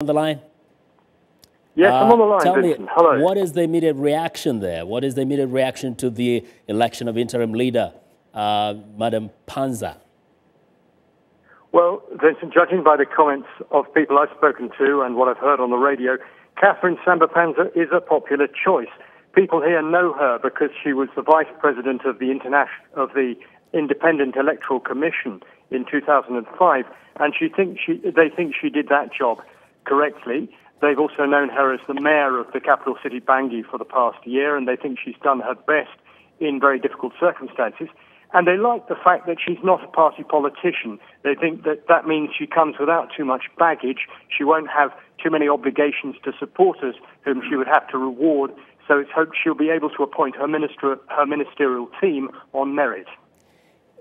On the line? Yes, I'm on the line, Tell Vincent. me, Hello. what is the immediate reaction there? What is the immediate reaction to the election of interim leader, Madam Panza? Well, Vincent, judging by the comments of people I've spoken to and what I've heard on the radio, Catherine Samba-Panza is a popular choice. People here know her because she was the vice president of the Independent Electoral Commission in 2005, and they think she did that job correctly. They've also known her as the mayor of the capital city, Bangui, for the past year, and they think she's done her best in very difficult circumstances. And they like the fact that she's not a party politician. They think that means she comes without too much baggage. She won't have too many obligations to supporters whom she would have to reward. So it's hoped she'll be able to appoint her ministerial team on merit.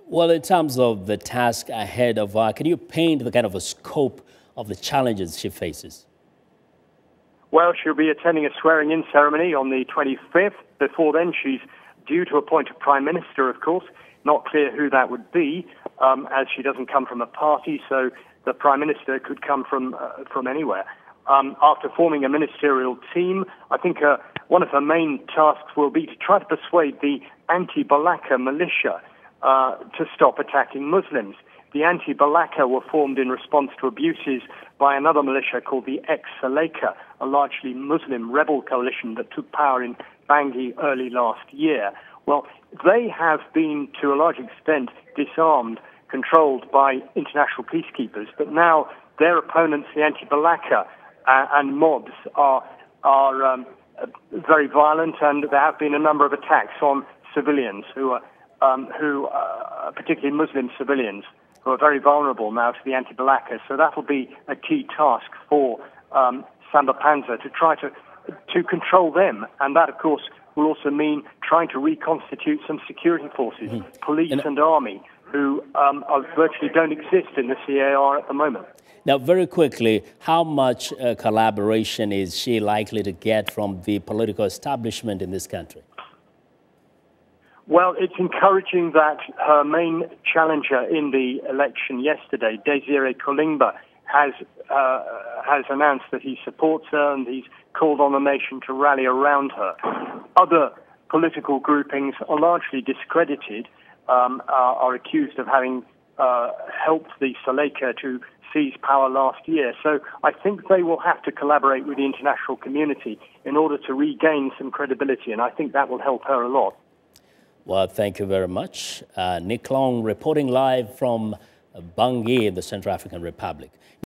Well, in terms of the task ahead of her, can you paint the kind of a scope of the challenges she faces? Well, she'll be attending a swearing-in ceremony on the 25th. Before then, she's due to appoint a prime minister, of course. Not clear who that would be, as she doesn't come from a party, so the prime minister could come from anywhere. After forming a ministerial team, I think one of her main tasks will be to try to persuade the anti-Balaka militia to stop attacking Muslims. The anti-Balaka were formed in response to abuses by another militia called the ex-Saleka, a largely Muslim rebel coalition that took power in Bangui early last year. Well, they have been, to a large extent, disarmed, controlled by international peacekeepers, but now their opponents, the anti-Balaka and mobs, are very violent, and there have been a number of attacks on civilians who are particularly Muslim civilians, who are very vulnerable now to the anti-Balaka. So that will be a key task for Samba-Panza to try to control them. And that, of course, will also mean trying to reconstitute some security forces, police and army, who virtually don't exist in the CAR at the moment. Now, very quickly, how much collaboration is she likely to get from the political establishment in this country? Well, it's encouraging that her main challenger in the election yesterday, Desiree Kolingba, has announced that he supports her and he's called on the nation to rally around her. Other political groupings are largely discredited, are accused of having helped the Saleka to seize power last year. So I think they will have to collaborate with the international community in order to regain some credibility, and I think that will help her a lot. Well, thank you very much. Nick Long reporting live from Bangui in the Central African Republic.